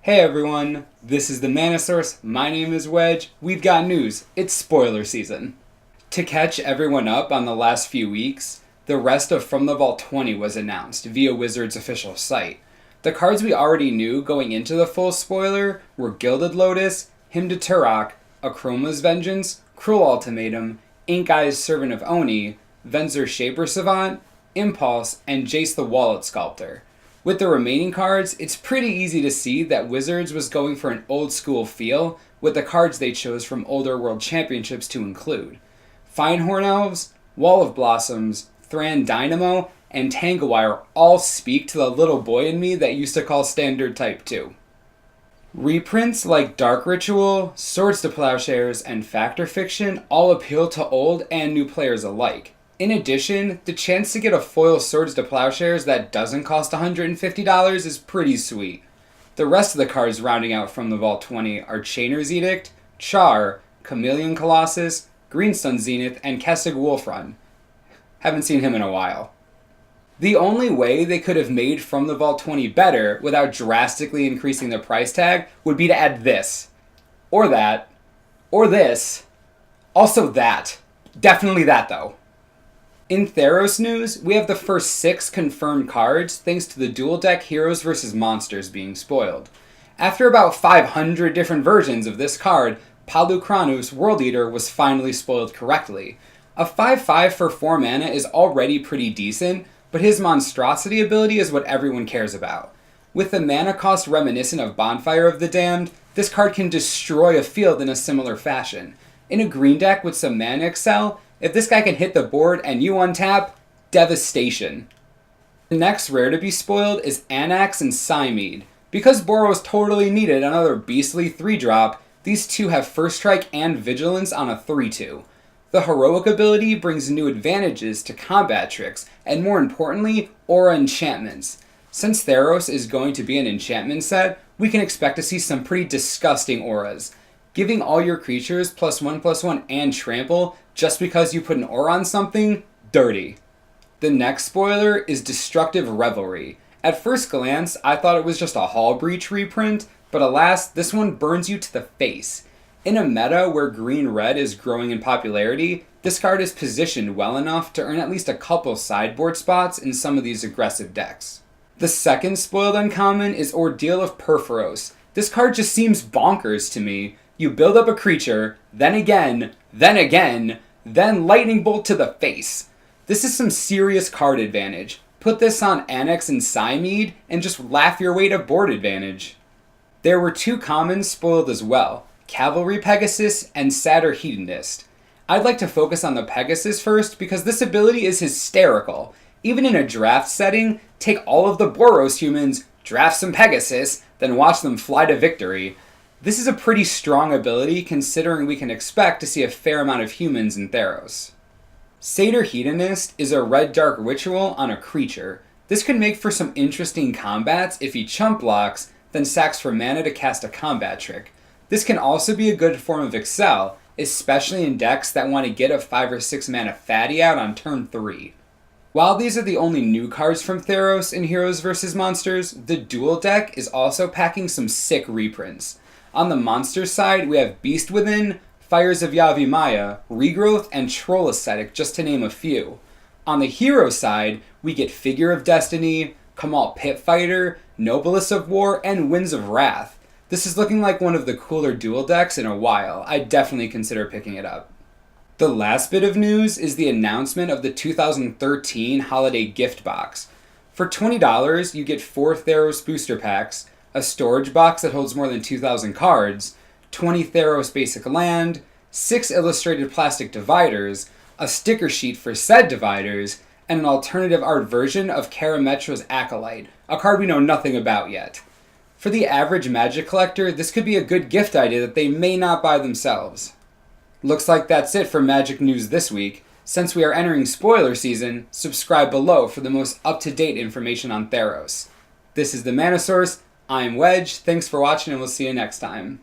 Hey everyone, this is the Mana Source, my name is Wedge, we've got news, it's spoiler season. To catch everyone up on the last few weeks, the rest of From the Vault 20 was announced via Wizards' official site. The cards we already knew going into the full spoiler were Gilded Lotus, Hymn to Turok, Akroma's Vengeance, Cruel Ultimatum, Ink Eye's Servant of Oni, Venzur's Shaper Savant, Impulse, and Jace the Wallet Sculptor. With the remaining cards, it's pretty easy to see that Wizards was going for an old school feel with the cards they chose from older World Championships to include. Finehorn Elves, Wall of Blossoms, Thran Dynamo, and Tangawire all speak to the little boy in me that used to call Standard Type 2. Reprints like Dark Ritual, Swords to Plowshares, and Factor Fiction all appeal to old and new players alike. In addition, the chance to get a foil Swords to Plowshares that doesn't cost $150 is pretty sweet. The rest of the cards rounding out From the Vault 20 are Chainer's Edict, Char, Chameleon Colossus, Greenstone Zenith, and Kessig Wolfrun. Haven't seen him in a while. The only way they could have made From the Vault 20 better without drastically increasing the price tag would be to add this. Or that. Or this. Also that. Definitely that though. In Theros news, we have the first 6 confirmed cards thanks to the dual deck Heroes vs. Monsters being spoiled. After about 500 different versions of this card, Palu Kranu's World Eater was finally spoiled correctly. A 5/5 for 4 mana is already pretty decent, but his monstrosity ability is what everyone cares about. With the mana cost reminiscent of Bonfire of the Damned, this card can destroy a field in a similar fashion. In a green deck with some mana excel, if this guy can hit the board and you untap, devastation. The next rare to be spoiled is Anax and Cymede. Because Boros totally needed another beastly 3-drop, these two have First Strike and Vigilance on a 3/2. The heroic ability brings new advantages to combat tricks, and more importantly, aura enchantments. Since Theros is going to be an enchantment set, we can expect to see some pretty disgusting auras. Giving all your creatures +1/+1 and trample just because you put an aura on something? Dirty. The next spoiler is Destructive Revelry. At first glance, I thought it was just a Hall Breach reprint, but alas, this one burns you to the face. In a meta where green-red is growing in popularity, this card is positioned well enough to earn at least a couple sideboard spots in some of these aggressive decks. The second spoiled uncommon is Ordeal of Perforos. This card just seems bonkers to me. You build up a creature, then again, then lightning bolt to the face. This is some serious card advantage. Put this on Anax and Cymede and just laugh your way to board advantage. There were 2 commons spoiled as well, Cavalry Pegasus and Satyr Hedonist. I'd like to focus on the Pegasus first because this ability is hysterical. Even in a draft setting, take all of the Boros humans, draft some Pegasus, then watch them fly to victory. This is a pretty strong ability considering we can expect to see a fair amount of humans in Theros. Satyr Hedonist is a red-dark ritual on a creature. This could make for some interesting combats if he chump blocks, then sacks for mana to cast a combat trick. This can also be a good form of excel, especially in decks that want to get a 5 or 6 mana fatty out on turn 3. While these are the only new cards from Theros in Heroes vs. Monsters, the dual deck is also packing some sick reprints. On the monster side, we have Beast Within, Fires of Yavimaya, Regrowth, and Troll Ascetic, just to name a few. On the hero side, we get Figure of Destiny, Kamal Pitfighter, Noblest of War, and Winds of Wrath. This is looking like one of the cooler dual decks in a while. I'd definitely consider picking it up. The last bit of news is the announcement of the 2013 Holiday Gift Box. For $20, you get 4 Theros booster packs, a storage box that holds more than 2,000 cards, 20 Theros basic land, 6 illustrated plastic dividers, a sticker sheet for said dividers, and an alternative art version of Karametra's Acolyte, a card we know nothing about yet. For the average Magic collector, this could be a good gift idea that they may not buy themselves. Looks like that's it for Magic news this week. Since we are entering spoiler season, subscribe below for the most up-to-date information on Theros. This is the Mana Source. I'm Wedge, thanks for watching and we'll see you next time.